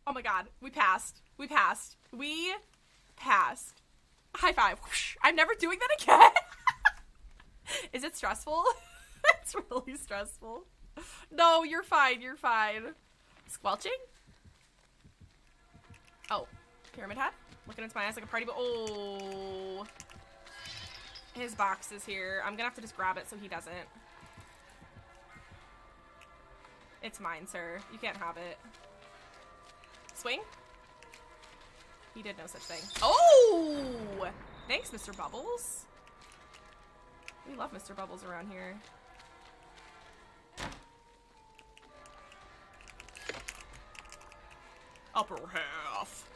Oh my god. We passed. We passed. We passed. High five. Whoosh. I'm never doing that again. Is it stressful? It's really stressful. No, you're fine. You're fine. Squelching? Oh. Pyramid head? Looking into my eyes like a party, but oh. His box is here. I'm gonna have to just grab it so he doesn't. It's mine, sir. You can't have it. Swing? He did no such thing. Oh! Thanks, Mr. Bubblz. We love Mr. Bubblz around here. Upper half.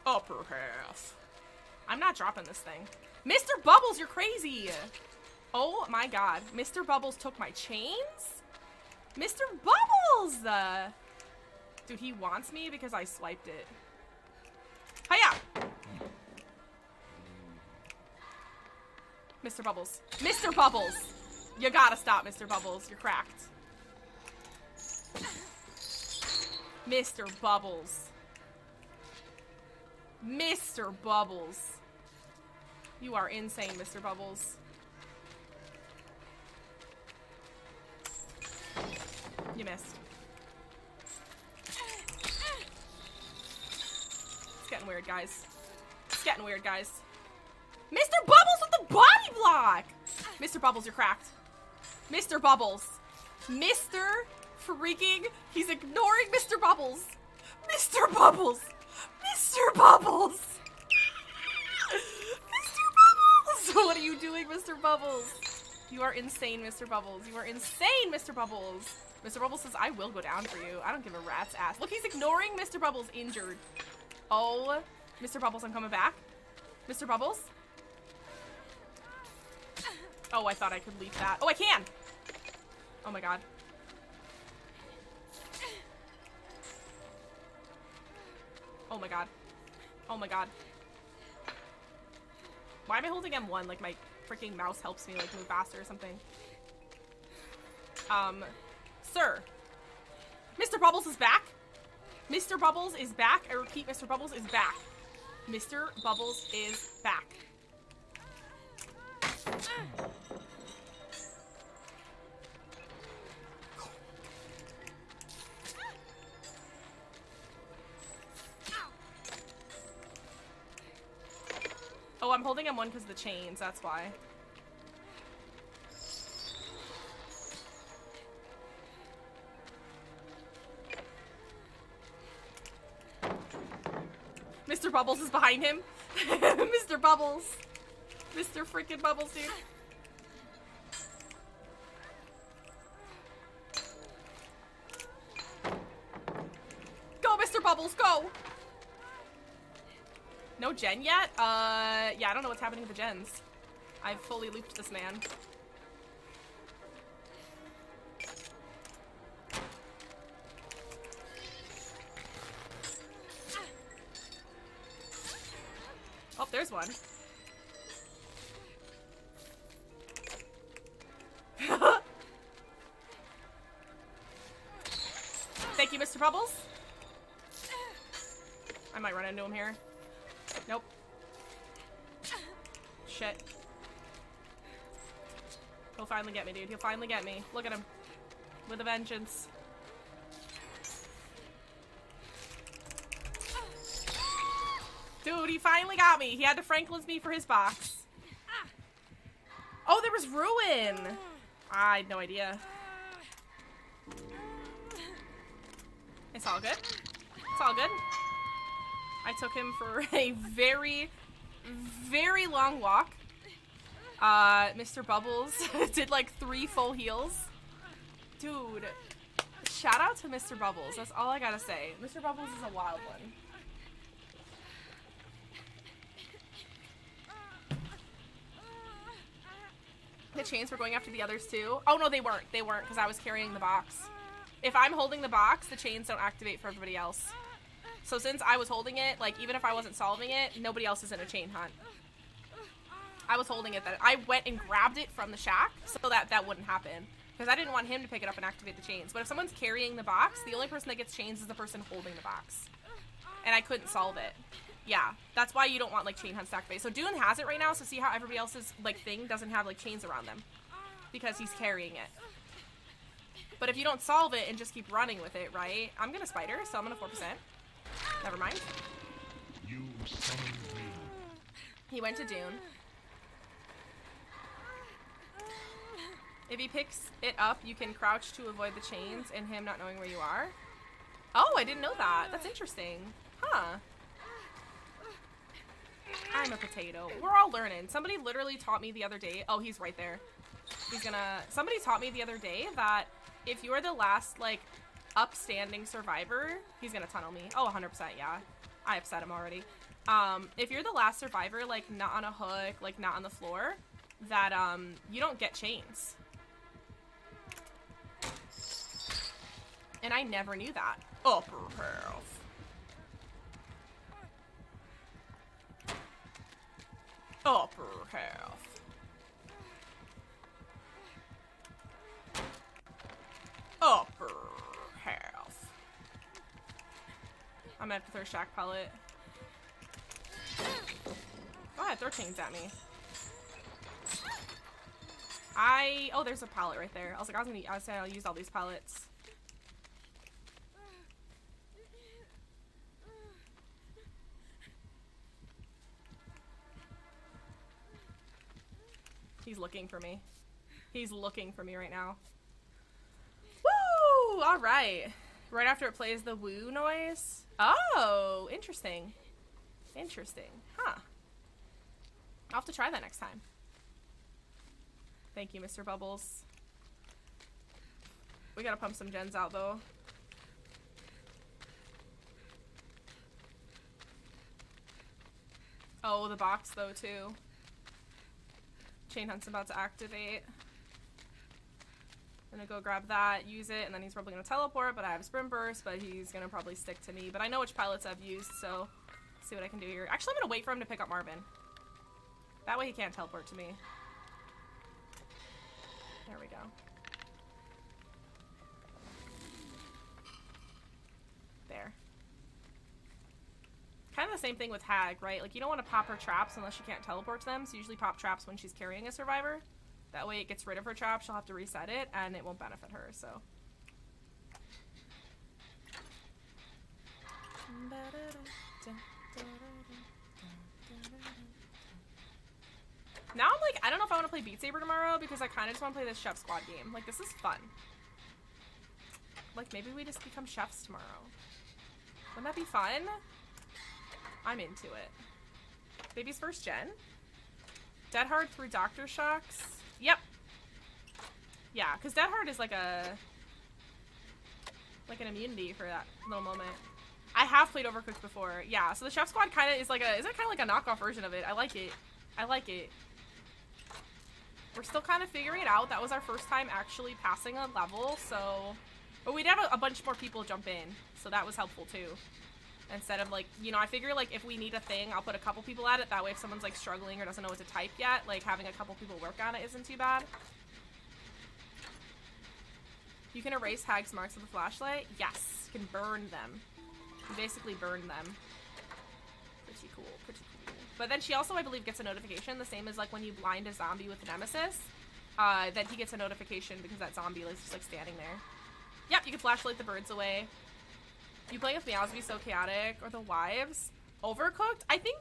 Upper half. I'm not dropping this thing. Mr. Bubblz, you're crazy. Oh my god. Mr. Bubblz took my chains? Mr. Bubblz! Dude, he wants me because I swiped it. Hiya! Mr. Bubblz. Mr. Bubblz! You gotta stop, Mr. Bubblz. You're cracked. Mr. Bubblz. Mr. Bubblz. You are insane, Mr. Bubblz. You missed. It's getting weird, guys. It's getting weird, guys. Mr. Bubblz with the body block! Mr. Bubblz, you're cracked. Mr. Bubblz. Mr. freaking... He's ignoring Mr. Bubblz. Mr. Bubblz. Mr. Bubblz. Mr. Bubblz. What are you doing, Mr. Bubblz? You are insane, Mr. Bubblz. You are insane, Mr. Bubblz. Mr. Bubblz says, I will go down for you. I don't give a rat's ass. Look, he's ignoring Mr. Bubblz injured. Oh, Mr. Bubblz, I'm coming back. Mr. Bubblz? Oh, I thought I could leap that. Oh, I can! Oh my god. Oh my god. Oh my god. Why am I holding M1? Like my freaking mouse helps me like move faster or something. Sir. Mr. Bubblz is back. Mr. Bubblz is back. I repeat, Mr. Bubblz is back. Mr. Bubblz is back. Oh, I'm holding M1 because of the chains, that's why. Mr. Bubblz is behind him. Mr. Bubblz. Mr. freaking Bubblz, dude. Go, Mr. Bubblz, go! No gen yet? Yeah, I don't know what's happening to the gens. I've fully looped this man. Oh, there's one. Thank you, Mr. Bubblz. I might run into him here. Nope. Shit. He'll finally get me, dude. He'll finally get me. Look at him. With a vengeance. Dude, he finally got me. He had to Franklin's me for his box. Oh, there was Ruin. I had no idea. It's all good. It's all good. I took him for a very, very long walk. Mr. Bubblz did like 3 full heals. Dude, shout out to Mr. Bubblz. That's all I gotta say. Mr. Bubblz is a wild one. The chains were going after the others too. Oh no, they weren't. They weren't because I was carrying the box. If I'm holding the box, the chains don't activate for everybody else. So since I was holding it, like, even if I wasn't solving it, nobody else is in a chain hunt. I was holding it, that I went and grabbed it from the shack so that that wouldn't happen. Because I didn't want him to pick it up and activate the chains. But if someone's carrying the box, the only person that gets chains is the person holding the box. And I couldn't solve it. Yeah, that's why you don't want, like, chain hunts to activate. So Ji-Woon has it right now, so see how everybody else's, like, thing doesn't have, like, chains around them. Because he's carrying it. But if you don't solve it and just keep running with it, right? I'm gonna spider, so I'm gonna 4%. Never mind. You summoned me. He went to Dune. If he picks it up, you can crouch to avoid the chains and him not knowing where you are. Oh, I didn't know that. That's interesting. Huh. I'm a potato. We're all learning. Somebody literally taught me the other day. Oh, he's right there. He's gonna... Somebody taught me the other day that if you're the last, like, upstanding survivor... He's gonna tunnel me. Oh, 100%, yeah. I upset him already. If you're the last survivor, like, not on a hook, like, not on the floor, that, you don't get chains. And I never knew that. Upper half. Upper half. Upper half. I'm gonna have to throw a shack pellet. Go ahead, throw chains at me. Oh, there's a pallet right there. I was saying I'll use all these pallets. He's looking for me. He's looking for me right now. Woo! Alright. Right after it plays the woo noise. Oh, interesting. Interesting. Huh. I'll have to try that next time. Thank you, Mr. Bubblz. We gotta pump some gens out, though. Oh, the box, though, too. Chain hunt's about to activate. I'm gonna go grab that, use it, and then he's probably gonna teleport, but I have sprint burst, but he's gonna probably stick to me. But I know which pilots I've used, so let's see what I can do here. Actually, I'm gonna wait for him to pick up Marvin. That way he can't teleport to me. There we go. There. Kind of the same thing with Hag, right? Like, you don't want to pop her traps unless she can't teleport to them, so usually pop traps when she's carrying a survivor. That way it gets rid of her trap, she'll have to reset it, and it won't benefit her, so. Now I'm like, I don't know if I want to play Beat Saber tomorrow, because I kind of just want to play this Chef Squad game. Like, this is fun. Like, maybe we just become chefs tomorrow. Wouldn't that be fun? I'm into it. Baby's first gen. Dead Hard through Doctor Shocks. Yep. Yeah, because Dead Hard is like an immunity for that little moment. I have played Overcooked before. Yeah, so the Chef Squad kind of is like isn't it kind of like a knockoff version of it? I like it. I like it. We're still kind of figuring it out. That was our first time actually passing a level, so... But we'd have a bunch more people jump in, so that was helpful too. Instead of, like, you know, I figure, like, if we need a thing, I'll put a couple people at it. That way if someone's, like, struggling or doesn't know what to type yet, like, having a couple people work on it isn't too bad. You can erase Hag's marks with a flashlight? Yes. You can burn them. You basically burn them. Pretty cool. Pretty cool. But then she also, I believe, gets a notification, the same as, like, when you blind a zombie with Nemesis, that he gets a notification because that zombie is just, like, standing there. Yep, you can flashlight the birds away. You playing with Meows would be so chaotic. Or the wives. Overcooked? I think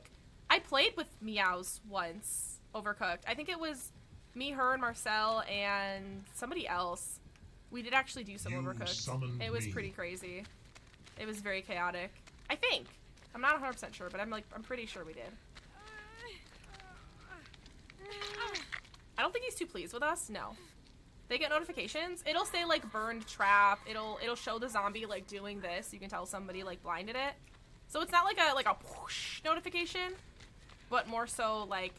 I played with Meows once. Overcooked. I think it was me, her, and Marcel, and somebody else. We did actually do some Overcooked. It was pretty crazy. It was very chaotic. I think. I'm not 100% sure, but I'm pretty sure we did. I don't think he's too pleased with us. No. They get notifications. It'll say, like, burned trap. It'll show the zombie, like, doing this. You can tell somebody, like, blinded it. So it's not like a whoosh notification, but more so, like,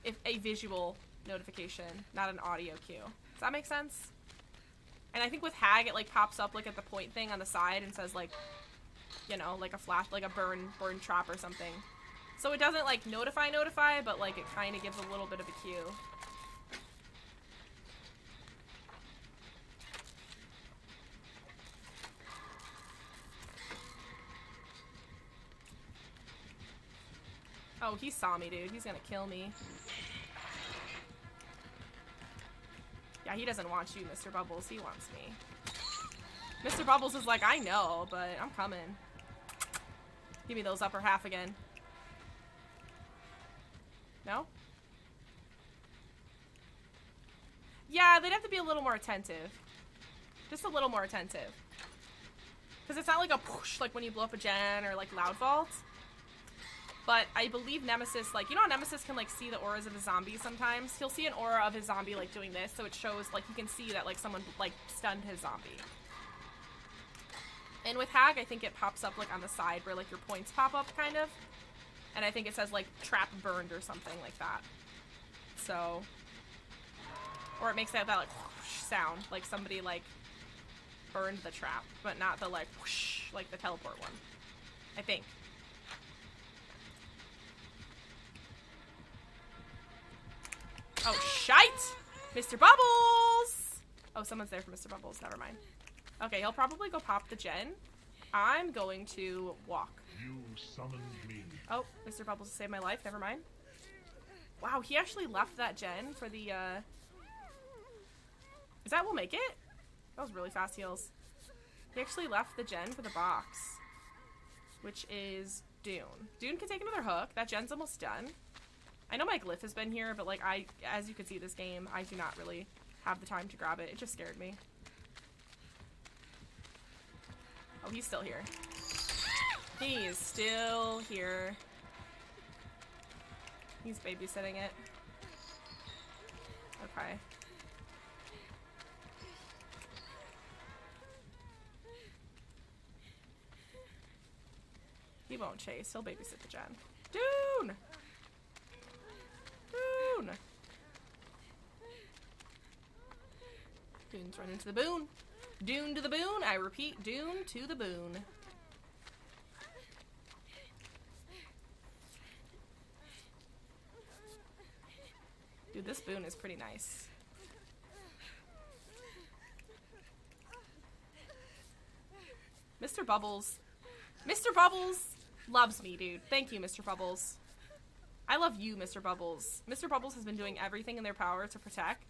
if a visual notification, not an audio cue. Does that make sense? And I think with Hag, it, like, pops up, like, at the point thing on the side and says, like, you know, like a flash, like a burn trap or something. So it doesn't like notify, but like it kind of gives a little bit of a cue. Oh, he saw me, dude. He's gonna kill me. Yeah, he doesn't want you, Mr. Bubblz. He wants me. Mr. Bubblz is like, I know, but I'm coming. Give me those upper half again. No? Yeah, they'd have to be a little more attentive. Just a little more attentive. Because it's not like a push, like when you blow up a gen or like Loud Vault. But I believe Nemesis, like, you know how Nemesis can, like, see the auras of a zombie sometimes? He'll see an aura of his zombie, like, doing this, so it shows, like, you can see that, like, someone, like, stunned his zombie. And with Hag, I think it pops up, like, on the side where, like, your points pop up, kind of. And I think it says, like, trap burned or something like that. So. Or it makes that like, whoosh sound, like somebody, like, burned the trap, but not the, like, whoosh, like the teleport one. I think. Oh, shite! Mr. Bubblz! Oh, someone's there for Mr. Bubblz. Never mind. Okay, he'll probably go pop the gen. I'm going to walk. You summoned me. Oh, Mr. Bubblz saved my life. Never mind. Wow, he actually left that gen for the, Is that we'll make it? That was really fast heals. He actually left the gen for the box. Which is Dune. Dune can take another hook. That gen's almost done. I know my glyph has been here, but like as you can see this game, I do not really have the time to grab it. It just scared me. Oh, he's still here. He is still here. He's babysitting it. Okay. He won't chase. He'll babysit the gen. Dune! Dune! Dune's running to the boon. Dune to the boon. I repeat, Dune to the boon. Dude, this boon is pretty nice. Mr. Bubblz. Mr. Bubblz loves me, dude. Thank you, Mr. Bubblz. I love you, Mr. Bubblz. Mr. Bubblz has been doing everything in their power to protect.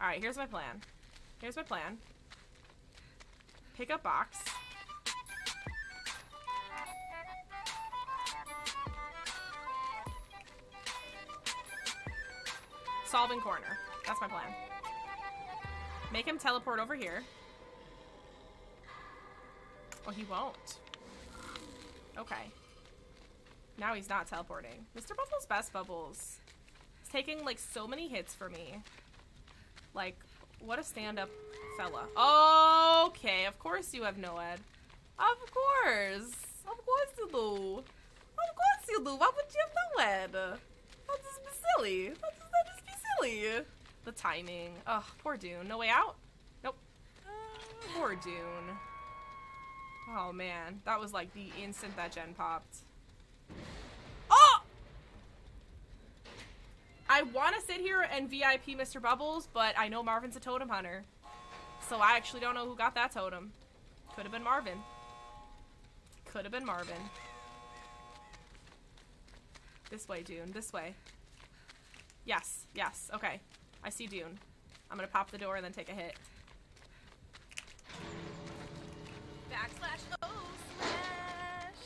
Alright, here's my plan. Here's my plan. Pick up box. Solving corner. That's my plan. Make him teleport over here. Oh, he won't. Okay. Now he's not teleporting. Mr. Bubblz best Bubblz. He's taking like so many hits for me. Like, what a stand-up fella. Okay, of course you have no ed. Of course. Of course you do. Of course you do. Why would you have no ed? That'd just be silly. That'd just be silly. The timing. Ugh, poor Dune. No way out? Nope. Poor Dune. Oh man, that was like the instant that gen popped. Oh! I want to sit here and VIP Mr. Bubblz, but I know Marvin's a totem hunter. So I actually don't know who got that totem. Could have been Marvin. Could have been Marvin. This way, Dune. This way. Yes. Yes. Okay. I see Dune. I'm gonna pop the door and then take a hit. Backslash O slash.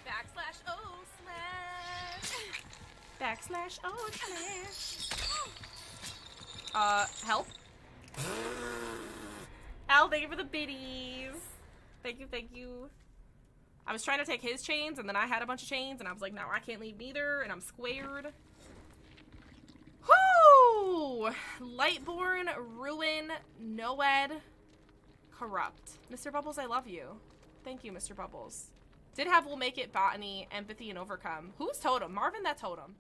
Backslash O slash. Backslash O slash. Help. Al, thank you for the biddies. Thank you, thank you. I was trying to take his chains, and then I had a bunch of chains, and I was like, no, I can't leave neither, and I'm squared. Whoo! Lightborn, Ruin, Noed, Corrupt. Mr. Bubblz, I love you. Thank you, Mr. Bubblz. Did have We'll Make It, Botany, Empathy, and Overcome. Who's Totem? Marvin, that Totem.